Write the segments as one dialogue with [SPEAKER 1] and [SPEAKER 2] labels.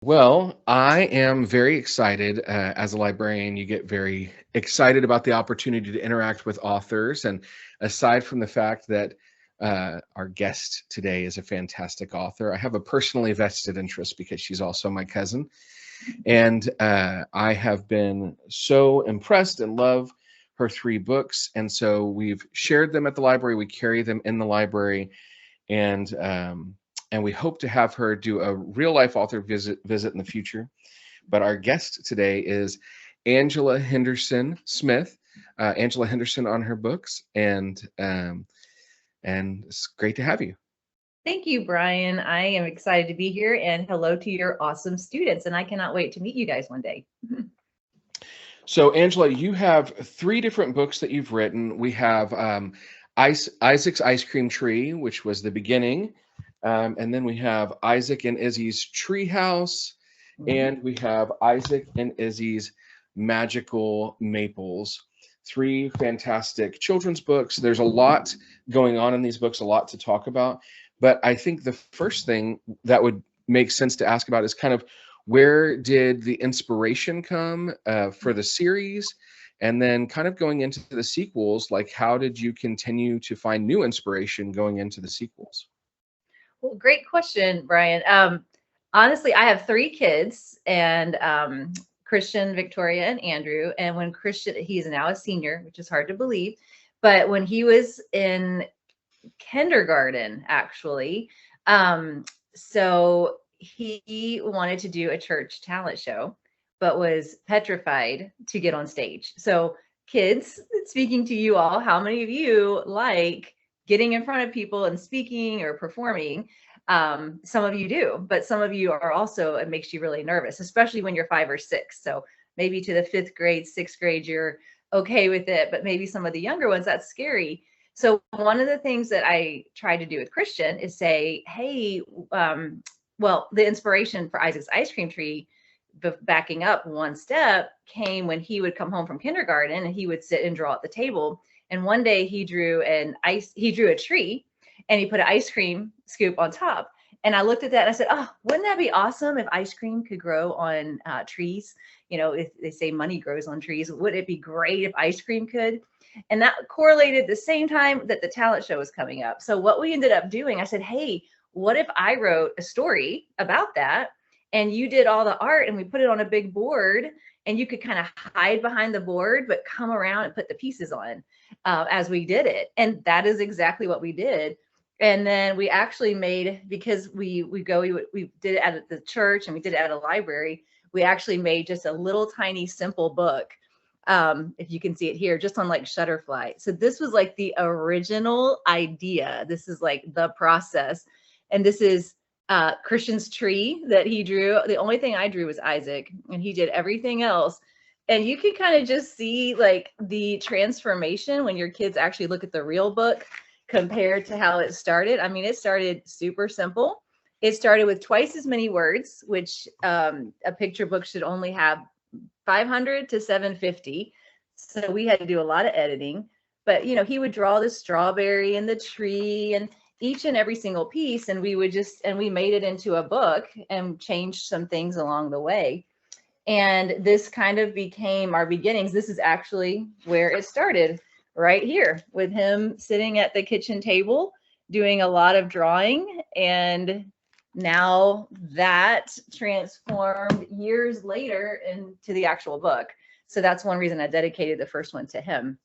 [SPEAKER 1] Well, I am very excited. As a librarian, you get very excited about the opportunity to interact with authors. And aside from the fact that our guest today is a fantastic author, I have a personally vested interest because she's also my cousin. And I have been so impressed and love her three books. And so we've shared them at the library, we carry them in the library, and we hope to have her do a real life author visit in the future. But our guest today is Angela Henderson-Smith. Angela Henderson on her books, and it's great to have you.
[SPEAKER 2] Thank you, Brian. I am excited to be here, and hello to your awesome students. And I cannot wait to meet you guys one day.
[SPEAKER 1] So, Angela, you have three different books that you've written. We have Isaac's Ice Cream Tree, which was the beginning. And then we have Isaac and Izzy's Treehouse. And we have Isaac and Izzy's Magical Maples. Three fantastic children's books. There's a lot going on in these books, a lot to talk about. But I think the first thing that would make sense to ask about is kind of where did the inspiration come for the series? And then kind of going into the sequels, like how did you continue to find new inspiration going into the sequels?
[SPEAKER 2] Well, great question, Brian. Honestly, I have three kids, and Christian, Victoria, and Andrew. And when Christian, he's now a senior, which is hard to believe, but when he was in kindergarten, actually, so he wanted to do a church talent show, but was petrified to get on stage. So, kids, speaking to you all, how many of you like getting in front of people and speaking or performing? Some of you do, but some of you are also, it makes you really nervous, especially when you're 5 or 6. So maybe to the 5th grade, 6th grade, you're okay with it, but maybe some of the younger ones, that's scary. So one of the things that I try to do with Christian is say, hey, well, the inspiration for Isaac's Ice Cream Tree, backing up one step, came when he would come home from kindergarten and he would sit and draw at the table. And one day he drew a tree, and he put an ice cream scoop on top. And I looked at that and I said, oh, wouldn't that be awesome if ice cream could grow on trees? You know, if they say money grows on trees, wouldn't it be great if ice cream could? And that correlated the same time that the talent show was coming up. So what we ended up doing, I said, hey, what if I wrote a story about that and you did all the art and we put it on a big board, and you could kind of hide behind the board, but come around and put the pieces on as we did it. And that is exactly what we did. And then we actually made, because we did it at the church and we did it at a library, we actually made just a little tiny simple book. If you can see it here, just on like Shutterfly. So this was like the original idea. This is like the process. And this is Christian's tree that he drew. The only thing I drew was Isaac, and he did everything else. And you can kind of just see like the transformation when your kids actually look at the real book compared to how it started. I mean, it started super simple. It started with twice as many words, which a picture book should only have 500 to 750. So we had to do a lot of editing. But, you know, he would draw the strawberry and the tree and each and every single piece. And we made it into a book and changed some things along the way. And this kind of became our beginnings. This is actually where it started, right here, with him sitting at the kitchen table doing a lot of drawing. And now that transformed years later into the actual book. So that's one reason I dedicated the first one to him.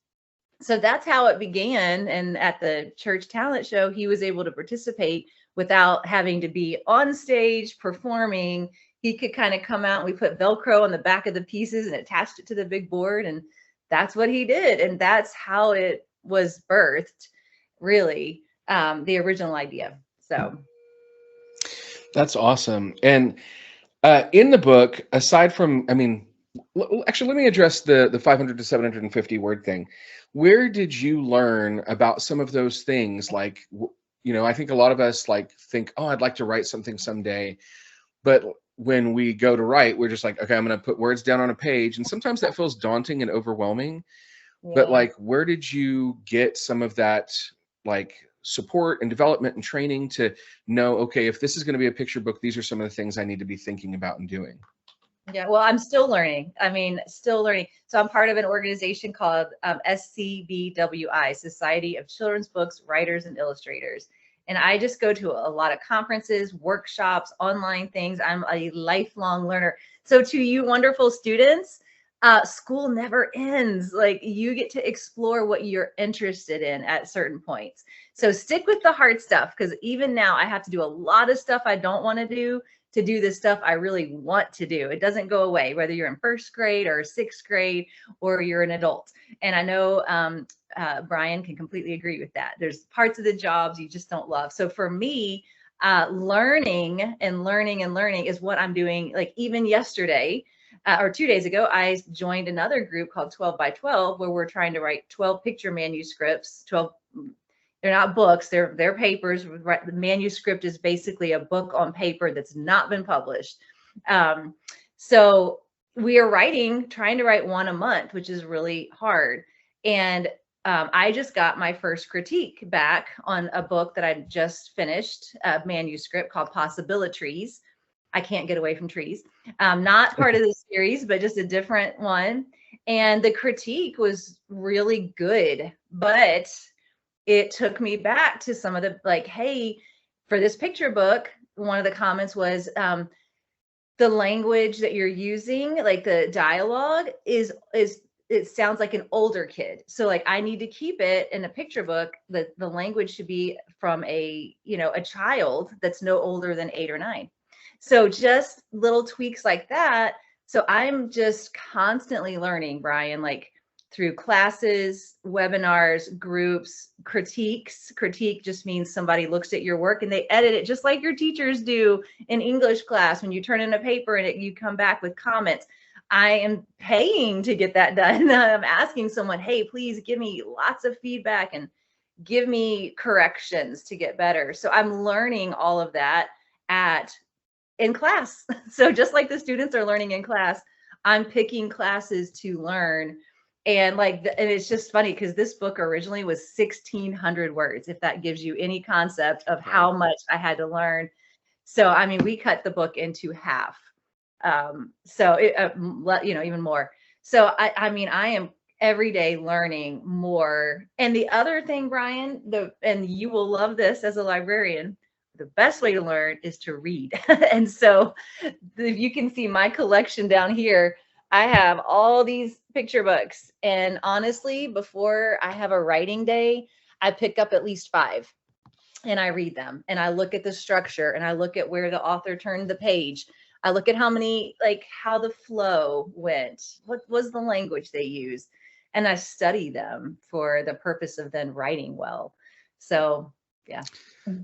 [SPEAKER 2] So that's how it began. And at the church talent show, he was able to participate without having to be on stage performing. He could kind of come out, and we put Velcro on the back of the pieces and attached it to the big board. And that's what he did. And that's how it was birthed, really, the original idea. So
[SPEAKER 1] That's awesome. And in the book, aside from, I mean, actually, let me address the 500 to 750 word thing. Where did you learn about some of those things? Like, you know, I think a lot of us like think, oh, I'd like to write something someday. But when we go to write, we're just like, okay, I'm going to put words down on a page. And sometimes that feels daunting and overwhelming.
[SPEAKER 2] yeah.
[SPEAKER 1] But like, where did you get some of that, like, support and development and training to know, okay, if this is going to be a picture book, these are some of the things I need to be thinking about and doing?
[SPEAKER 2] Yeah, well, I'm still learning. I mean, still learning. So I'm part of an organization called SCBWI, Society of Children's Books Writers and Illustrators. And I just go to a lot of conferences, workshops, online things. I'm a lifelong learner. So to you wonderful students, school never ends. Like, you get to explore what you're interested in at certain points. So stick with the hard stuff, because even now I have to do a lot of stuff I don't want to do the stuff I really want to do. It doesn't go away, whether you're in first grade or sixth grade or you're an adult. And I know Brian can completely agree with that. There's parts of the jobs you just don't love. So for me, learning is what I'm doing. Like, even yesterday or 2 days ago, I joined another group called 12 by 12, where we're trying to write 12 picture manuscripts. 12, they're not books, they're papers. The manuscript is basically a book on paper that's not been published. So we are trying to write one a month, which is really hard. And I just got my first critique back on a book that I just finished, a manuscript called Possibilities. I can't get away from trees. Not part of the series, but just a different one. And the critique was really good, but it took me back to some of the, like, hey, for this picture book, one of the comments was the language that you're using, like the dialogue it sounds like an older kid. So like, I need to keep it in a picture book that the language should be from a child that's no older than 8 or 9. So just little tweaks like that. So I'm just constantly learning, Brian, like through classes, webinars, groups, critiques. Critique just means somebody looks at your work and they edit it, just like your teachers do in English class when you turn in a paper and you come back with comments. I am paying to get that done. I'm asking someone, hey, please give me lots of feedback and give me corrections to get better. So I'm learning all of that in class. So just like the students are learning in class, I'm picking classes to learn. And and it's just funny because this book originally was 1,600 words, if that gives you any concept of how much I had to learn. So, I mean, we cut the book into half. Even more. So, I mean, I am every day learning more. And the other thing, Brian, and you will love this as a librarian, the best way to learn is to read. And so if you can see my collection down here, I have all these picture books. And honestly, before I have a writing day, I pick up at least 5 and I read them and I look at the structure and I look at where the author turned the page. I look at how the flow went, what was the language they used, and I study them for the purpose of then writing well. So, yeah.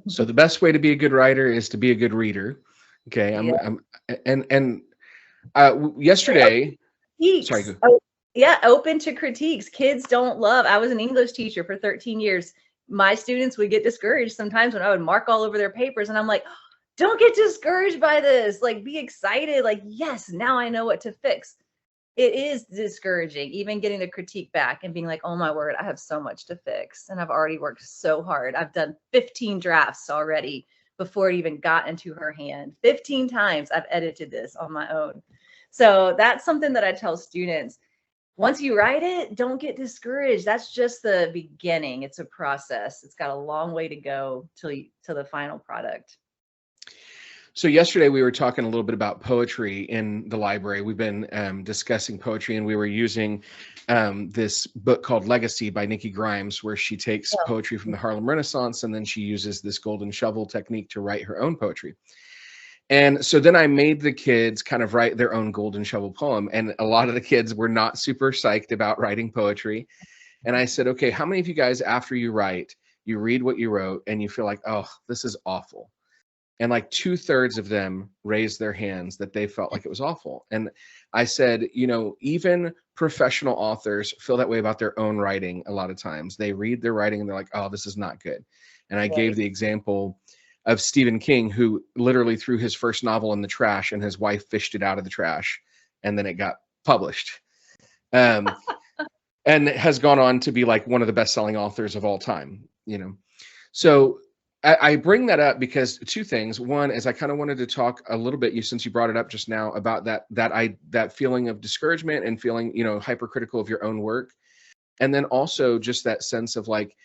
[SPEAKER 1] So the best way to be a good writer is to be a good reader. Okay. Yesterday, sorry.
[SPEAKER 2] Open to critiques. Kids don't love. I was an English teacher for 13 years. My students would get discouraged sometimes when I would mark all over their papers, and I'm like, don't get discouraged by this. Like, be excited. Like, yes, now I know what to fix. It is discouraging, even getting the critique back and being like, oh my word, I have so much to fix. And I've already worked so hard. I've done 15 drafts already before it even got into her hand. 15 times I've edited this on my own. So that's something that I tell students. Once you write it, don't get discouraged. That's just the beginning. It's a process. It's got a long way to go till the final product.
[SPEAKER 1] So yesterday we were talking a little bit about poetry in the library. We've been discussing poetry, and we were using this book called Legacy by Nikki Grimes, where she takes poetry from the Harlem Renaissance, and then she uses this golden shovel technique to write her own poetry. And so then I made the kids kind of write their own golden shovel poem, and a lot of the kids were not super psyched about writing poetry. And I said, okay, how many of you guys, after you write, you read what you wrote and you feel like, oh, this is awful? And like 2/3 of them raised their hands that they felt like it was awful. And I said, even professional authors feel that way about their own writing a lot of times. They read their writing and they're like, oh, this is not good. And I gave the example of Stephen King, who literally threw his first novel in the trash and his wife fished it out of the trash, and then it got published. And has gone on to be like one of the best-selling authors of all time, So I bring that up because two things. One is I kind of wanted to talk a little bit, since you brought it up just now, about that feeling of discouragement and feeling, hypercritical of your own work. And then also just that sense of like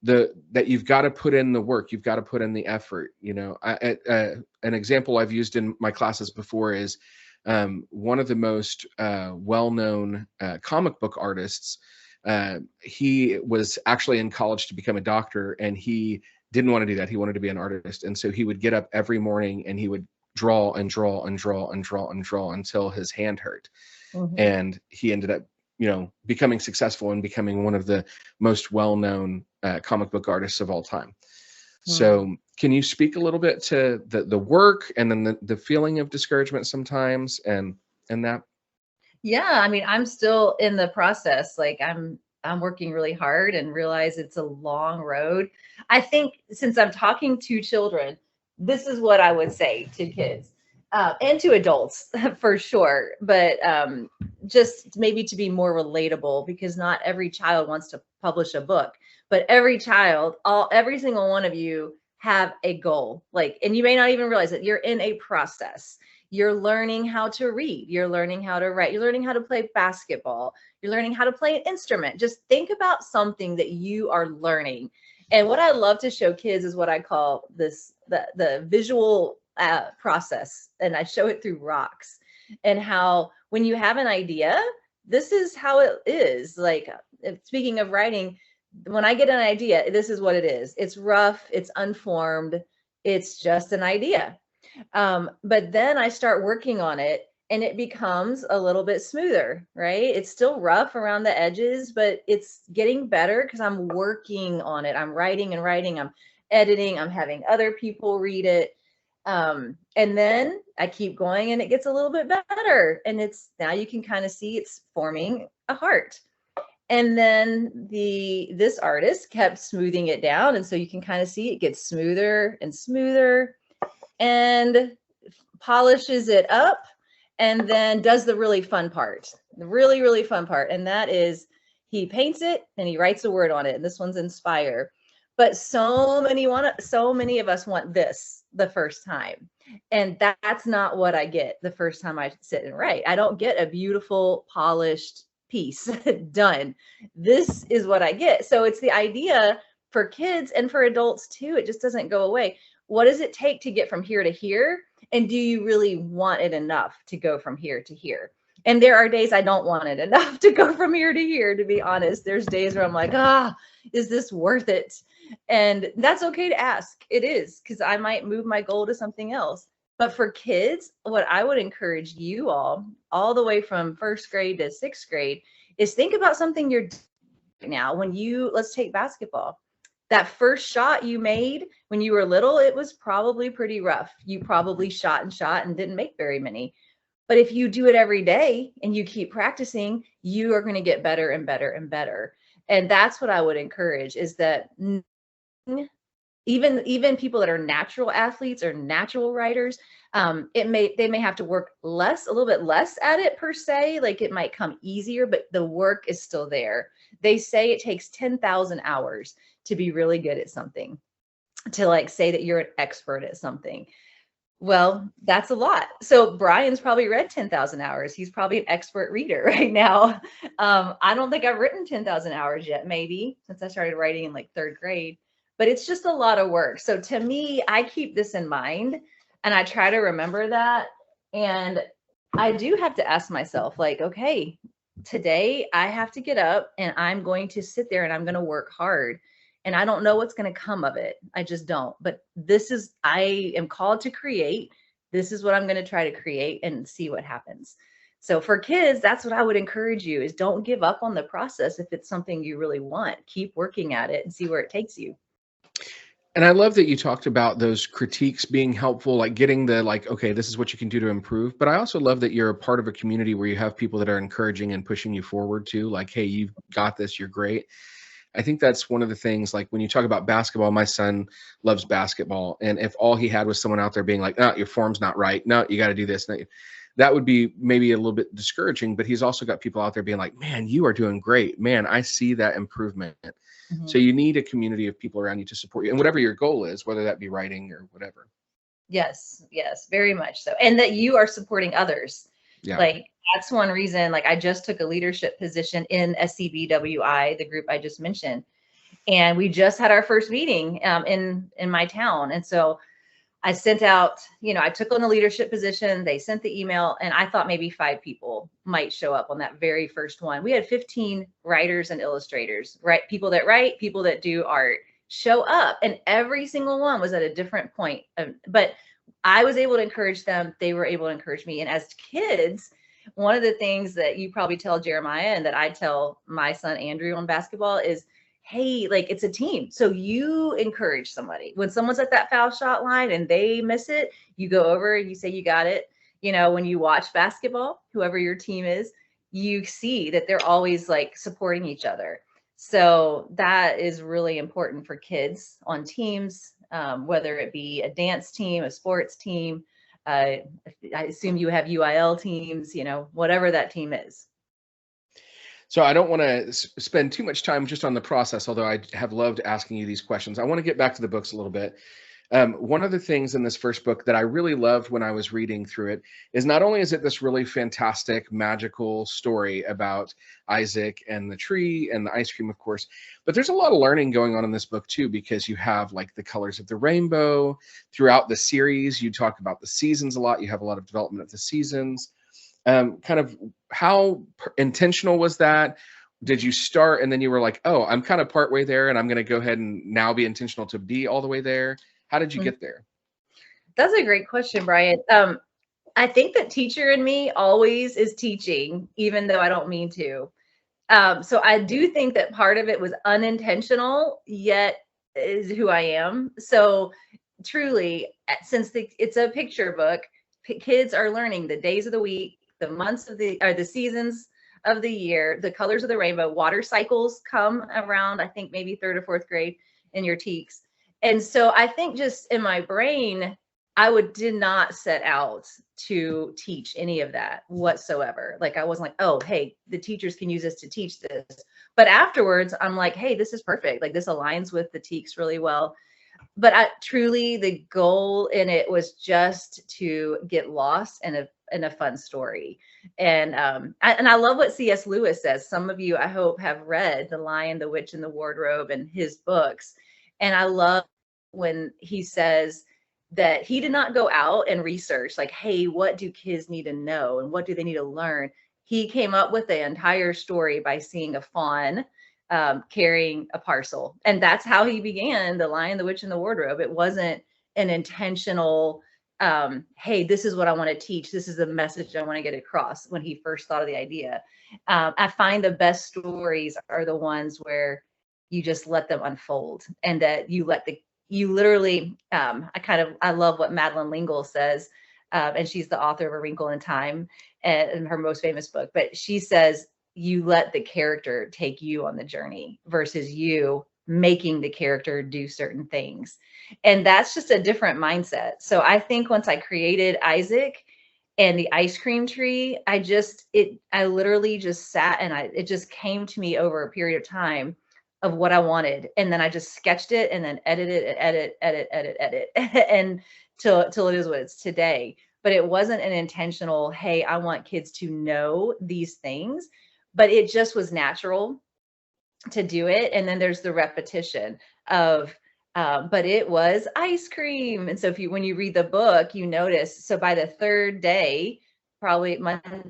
[SPEAKER 1] that you've got to put in the work, you've got to put in the effort. An example I've used in my classes before is one of the most well-known comic book artists. He was actually in college to become a doctor, and he didn't want to do that. He wanted to be an artist. And so he would get up every morning and he would draw and draw and draw and draw and draw until his hand hurt.
[SPEAKER 2] Mhm.
[SPEAKER 1] And he ended up, becoming successful and becoming one of the most well-known comic book artists of all time. So can you speak a little bit to the work and then the feeling of discouragement sometimes and that?
[SPEAKER 2] Yeah, I mean, I'm still in the process. Like I'm working really hard and realize it's a long road. I think since I'm talking to children, this is what I would say to kids and to adults for sure. But just maybe to be more relatable, because not every child wants to publish a book, but every child, every single one of you have a goal. Like, and you may not even realize that you're in a process. You're learning how to read. You're learning how to write. You're learning how to play basketball. You're learning how to play an instrument. Just think about something that you are learning. And what I love to show kids is what I call the visual process. And I show it through rocks, and how when you have an idea, this is how it is. Like, speaking of writing, when I get an idea, this is what it is. It's rough. It's unformed. It's just an idea. But then I start working on it and it becomes a little bit smoother, right? It's still rough around the edges, but it's getting better because I'm working on it. I'm writing and writing, I'm editing, I'm having other people read it. And then I keep going and it gets a little bit better. And now you can kind of see it's forming a heart. And then this artist kept smoothing it down. And so you can kind of see it gets smoother and smoother, and polishes it up, and then does the really fun part, the really, really fun part. And that is he paints it and he writes a word on it. And this one's inspire. But so many of us want this the first time. And that's not what I get the first time I sit and write. I don't get a beautiful, polished piece done. This is what I get. So it's the idea for kids and for adults too. It just doesn't go away. What does it take to get from here to here? And do you really want it enough to go from here to here? And there are days I don't want it enough to go from here to here, to be honest. There's days where I'm like, is this worth it? And that's okay to ask. It is, because I might move my goal to something else. But for kids, what I would encourage you all the way from first grade to sixth grade, is think about something you're doing right now. Let's take basketball. That first shot you made when you were little, it was probably pretty rough. You probably shot and didn't make very many. But if you do it every day and you keep practicing, you are going to get better and better and better. And that's what I would encourage, is that even people that are natural athletes or natural writers, they may have to work a little bit less at it per se. Like, it might come easier, but the work is still there. They say it takes 10,000 hours to be really good at something, to like say that you're an expert at something. Well, that's a lot. So Brian's probably read 10,000 hours. He's probably an expert reader right now. I don't think I've written 10,000 hours yet, maybe, since I started writing in like third grade, but it's just a lot of work. So to me, I keep this in mind and I try to remember that. And I do have to ask myself, like, okay, today I have to get up and I'm going to sit there and I'm going to work hard. And I don't know what's going to come of it. I just don't. But I am called to create. This is what I'm going to try to create and see what happens. So for kids, that's what I would encourage you, is don't give up on the process. If it's something you really want, keep working at it and see where it takes you.
[SPEAKER 1] And I love that you talked about those critiques being helpful, like getting okay, this is what you can do to improve. But I also love that you're a part of a community where you have people that are encouraging and pushing you forward too. Like, hey, you've got this, you're great. I think that's one of the things, like when you talk about basketball, my son loves basketball. And if all he had was someone out there being like, no, your form's not right. No, you got to do this. that would be maybe a little bit discouraging, but he's also got people out there being like, man, you are doing great. Man, I see that improvement.
[SPEAKER 2] Mhm.
[SPEAKER 1] So you need a community of people around you to support you, and whatever your goal is, whether that be writing or whatever.
[SPEAKER 2] Yes, yes, very much so. And that you are supporting others.
[SPEAKER 1] Yeah.
[SPEAKER 2] Like that's one reason, like I just took a leadership position in SCBWI, the group I just mentioned. And we just had our first meeting in my town. And so I sent out, I took on the leadership position. They sent the email, and I thought maybe 5 people might show up on that very first one. We had 15 writers and illustrators, right? People that write, people that do art show up, and every single one was at a different point. But I was able to encourage them. They were able to encourage me. And as kids, one of the things that you probably tell Jeremiah and that I tell my son Andrew on basketball is, hey, like it's a team. So you encourage somebody. When someone's at that foul shot line and they miss it, you go over and you say, you got it. When you watch basketball, whoever your team is, you see that they're always like supporting each other. So that is really important for kids on teams, whether it be a dance team, a sports team. I assume you have UIL teams, whatever that team is.
[SPEAKER 1] So I don't want to spend too much time just on the process, although I have loved asking you these questions. I want to get back to the books a little bit. One of the things in this first book that I really loved when I was reading through it is not only is it this really fantastic, magical story about Isaac and the tree and the ice cream, of course, but there's a lot of learning going on in this book too, because you have like the colors of the rainbow throughout the series. You talk about the seasons a lot. You have a lot of development of the seasons. Kind of how intentional was that? Did you start and then you were like, oh, I'm kind of partway there and I'm going to go ahead and now be intentional to be all the way there? How did you get there?
[SPEAKER 2] That's a great question, Brian. I think the teacher in me always is teaching, even though I don't mean to. So I do think that part of it was unintentional, yet is who I am. So truly, since it's a picture book, kids are learning the days of the week, the months of the seasons of the year, the colors of the rainbow. Water cycles come around, I think maybe 3rd or 4th grade in your teaks. And so I think just in my brain, did not set out to teach any of that whatsoever. Like I wasn't like, oh, hey, the teachers can use this to teach this. But afterwards, I'm like, hey, this is perfect. Like this aligns with the teaks really well. But truly, the goal in it was just to get lost in a fun story. And I love what C.S. Lewis says. Some of you, I hope, have read The Lion, the Witch, and the Wardrobe and his books. And I love when he says that he did not go out and research like, hey, what do kids need to know and what do they need to learn? He came up with the entire story by seeing a fawn carrying a parcel. And that's how he began The Lion, the Witch, and the Wardrobe. It wasn't an intentional, hey, this is what I want to teach. This is the message I want to get across when he first thought of the idea. I find the best stories are the ones where you just let them unfold and that you literally, I love what Madeleine L'Engle says, and she's the author of A Wrinkle in Time and her most famous book, but she says, you let the character take you on the journey versus you making the character do certain things. And that's just a different mindset. So I think once I created Isaac and the ice cream tree, I literally just sat and it just came to me over a period of time of what I wanted. And then I just sketched it and then edit, and till it is what it's today. But it wasn't an intentional, hey, I want kids to know these things, but it just was natural to do it. And then there's the repetition of, but it was ice cream. And so when you read the book, you notice, so by the 3rd day, probably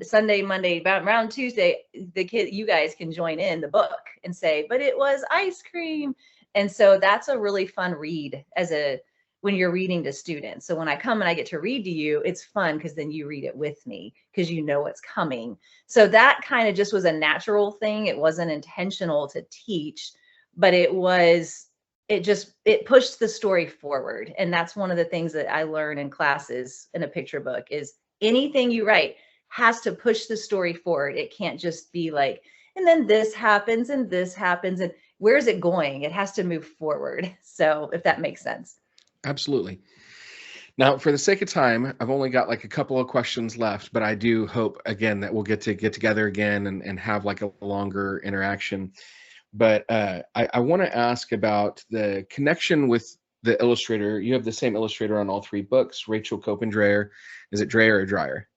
[SPEAKER 2] Sunday, Monday, around Tuesday, you guys can join in the book and say, but it was ice cream. And so that's a really fun read when you're reading to students. So when I come and I get to read to you, it's fun because then you read it with me because you know what's coming. So that kind of just was a natural thing. It wasn't intentional to teach, but it pushed the story forward. And that's one of the things that I learn in classes in a picture book is anything you write has to push the story forward. It can't just be like, and then this happens and this happens. And where's it going? It has to move forward. So if that makes sense.
[SPEAKER 1] Absolutely. Now, for the sake of time, I've only got like a couple of questions left, but I do hope again that we'll get together again and have like a longer interaction. But I want to ask about the connection with the illustrator. You have the same illustrator on all three books, Rachel Copendreyer. Is it Dreyer or Dreyer?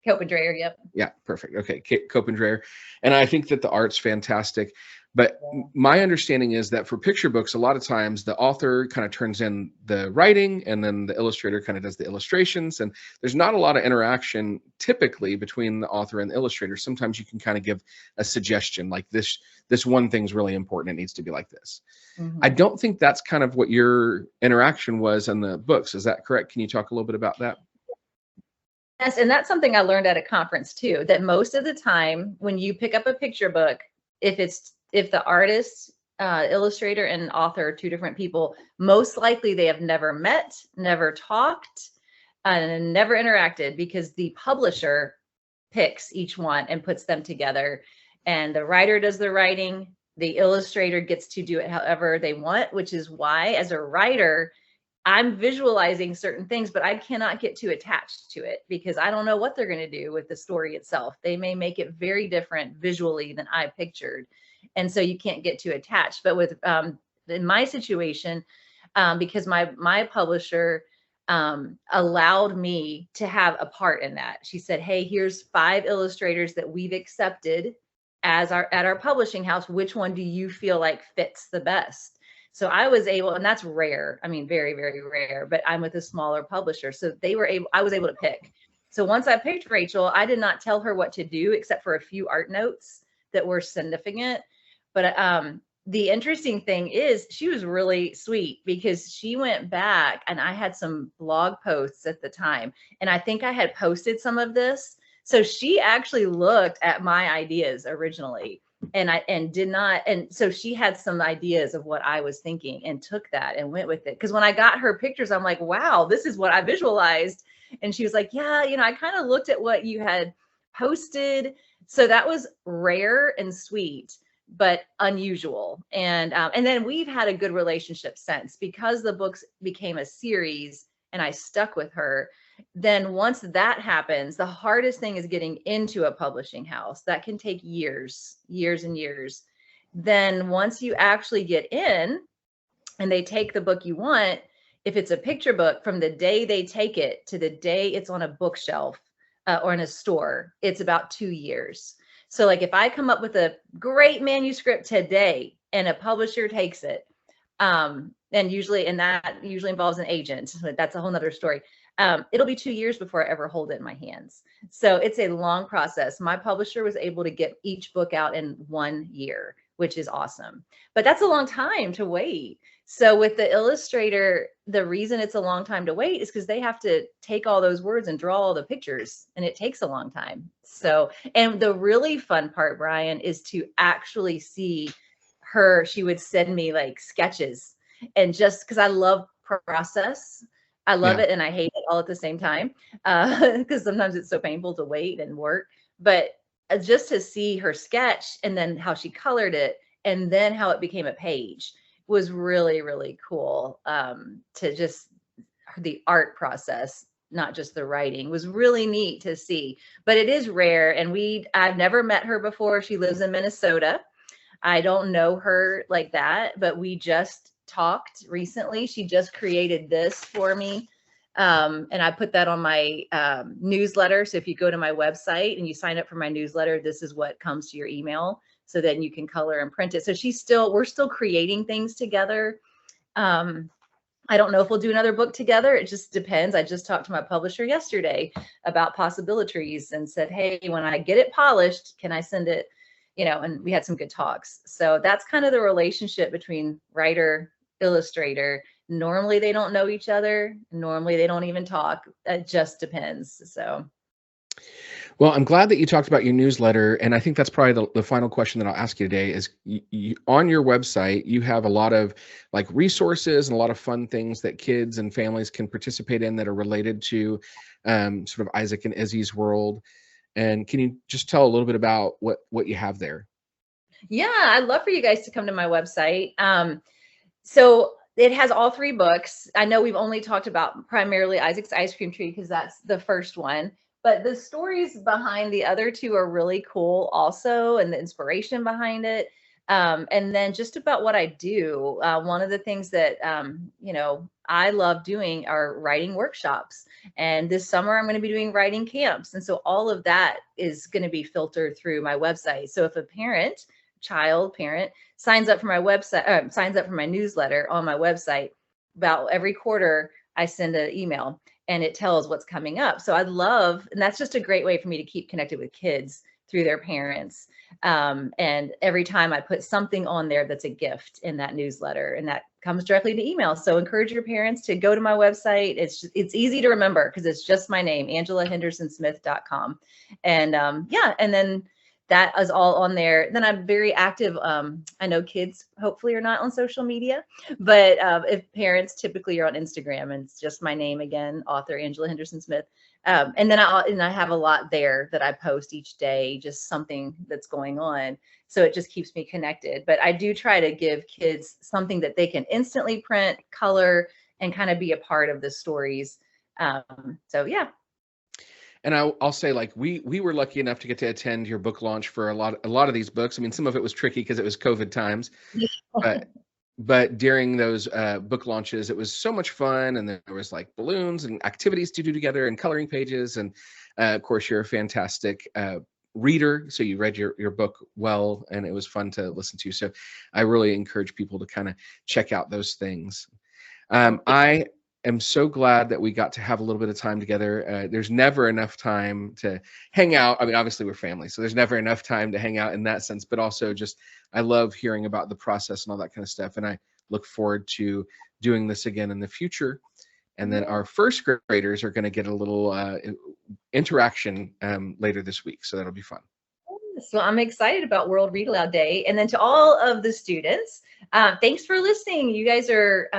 [SPEAKER 2] Copendreyer, yep.
[SPEAKER 1] Yeah, perfect. Okay, Copendreyer. And I think that the art's fantastic. But
[SPEAKER 2] Yeah.
[SPEAKER 1] my understanding is that for picture books, a lot of times the author kind of turns in the writing and then the illustrator kind of does the illustrations. And there's not a lot of interaction typically between the author and the illustrator. Sometimes you can kind of give a suggestion like this one thing's really important. It needs to be like this. I
[SPEAKER 2] Mhm.
[SPEAKER 1] don't think that's kind of what your interaction was in the books. Is that correct? Can you talk a little bit about that?
[SPEAKER 2] Yes, and that's something I learned at a conference too, that most of the time when you pick up a picture book, if the artist, illustrator, and author are two different people, most likely they have never met, never talked, and never interacted because the publisher picks each one and puts them together. And the writer does the writing, the illustrator gets to do it however they want, which is why, as a writer, I'm visualizing certain things, but I cannot get too attached to it because I don't know what they're going to do with the story itself. They may make it very different visually than I pictured. And so you can't get too attached. But with, in my situation, because my publisher allowed me to have a part in that. She said, hey, here's 5 illustrators that we've accepted as at our publishing house. Which one do you feel like fits the best? So I was able, and that's rare. I mean, very, very rare, but I'm with a smaller publisher. So I was able to pick. So once I picked Rachel, I did not tell her what to do except for a few art notes that were significant. But the interesting thing is she was really sweet because she went back, and I had some blog posts at the time, and I think I had posted some of this. So she actually looked at my ideas originally and did not, and so she had some ideas of what I was thinking and took that and went with it. Because when I got her pictures, I'm like, wow, this is what I visualized. And she was like, yeah, I kind of looked at what you had posted. So that was rare and sweet, but unusual. And then we've had a good relationship since, because the books became a series and I stuck with her. Then once that happens, the hardest thing is getting into a publishing house. That can take years and years. Then once you actually get in and they take the book you want, if it's a picture book, from the day they take it to the day it's on a bookshelf or in a store, it's about 2 years. So like if I come up with a great manuscript today and a publisher takes it, and that usually involves an agent, but that's a whole nother story. It'll be 2 years before I ever hold it in my hands. So it's a long process. My publisher was able to get each book out in 1 year, which is awesome. But that's a long time to wait. So with the illustrator, the reason it's a long time to wait is because they have to take all those words and draw all the pictures, and it takes a long time. So, and the really fun part, Brian, is to actually see her. She would send me like sketches, and just because I love process, I love
[SPEAKER 1] Yeah.
[SPEAKER 2] it and I hate it all at the same time, because sometimes it's so painful to wait and work. But just to see her sketch and then how she colored it and then how it became a page was really, really cool. To just the art process, not just the writing, was really neat to see. But it is rare, and I've never met her before. She lives in Minnesota. I don't know her like that, but we just talked recently. She just created this for me. And I put that on my newsletter. So if you go to my website and you sign up for my newsletter, this is what comes to your email. So then you can color and print it. So we're still creating things together. I don't know if we'll do another book together. It just depends. I just talked to my publisher yesterday about possibilities and said, hey, when I get it polished, can I send it? And we had some good talks. So that's kind of the relationship between writer, illustrator. Normally they don't know each other. Normally they don't even talk. It just depends. So.
[SPEAKER 1] Well, I'm glad that you talked about your newsletter, and I think that's probably the final question that I'll ask you today is on your website, you have a lot of like resources and a lot of fun things that kids and families can participate in that are related to sort of Isaac and Izzy's world. And can you just tell a little bit about what you have there?
[SPEAKER 2] Yeah, I'd love for you guys to come to my website. So it has all 3 books. I know we've only talked about primarily Isaac's Ice Cream Tree because that's the first one, but the stories behind the other 2 are really cool also, and the inspiration behind it. And then just about what I do, one of the things that, I love doing are writing workshops. And this summer I'm going to be doing writing camps. And so all of that is going to be filtered through my website. So if a parent signs up for my website, signs up for my newsletter on my website, about every quarter I send an email and it tells what's coming up. So I'd love, and that's just a great way for me to keep connected with kids through their parents. And every time I put something on there that's a gift in that newsletter, and that comes directly to email. So encourage your parents to go to my website. It's easy to remember because it's just my name, angelahendersonsmith.com. And and then that is all on there. Then I'm very active. I know kids hopefully are not on social media, but if parents typically are on Instagram, and it's just my name again, author Angela Henderson-Smith. And then I have a lot there that I post each day, just something that's going on. So it just keeps me connected. But I do try to give kids something that they can instantly print, color, and kind of be a part of the stories. So yeah.
[SPEAKER 1] And I'll say, like, we were lucky enough to get to attend your book launch for a lot of these books. I mean, some of it was tricky because it was COVID times, but during those book launches, it was so much fun, and there was like balloons and activities to do together and coloring pages, and of course, you're a fantastic reader, so you read your book well, and it was fun to listen to. So I really encourage people to kind of check out those things. I am so glad that we got to have a little bit of time together. There's never enough time to hang out. I mean, obviously we're family, so there's never enough time to hang out in that sense, but also just, I love hearing about the process and all that kind of stuff. And I look forward to doing this again in the future. And then our first graders are going to get a little interaction later this week. So that'll be fun.
[SPEAKER 2] So I'm excited about World Read Aloud Day. And then to all of the students, thanks for listening. You guys are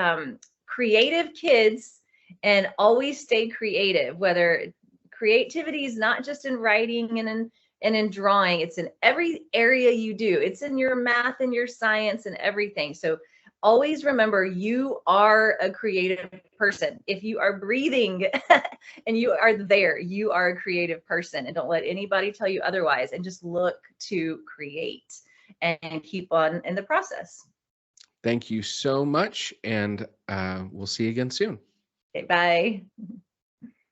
[SPEAKER 2] creative kids, and always stay creative. Whether creativity is not just in writing and in drawing, it's in every area you do. It's in your math and your science and everything. So always remember, you are a creative person. If you are breathing and you are there, you are a creative person. And don't let anybody tell you otherwise. And just look to create and keep on in the process.
[SPEAKER 1] Thank you so much, and we'll see you again soon.
[SPEAKER 2] Okay, bye.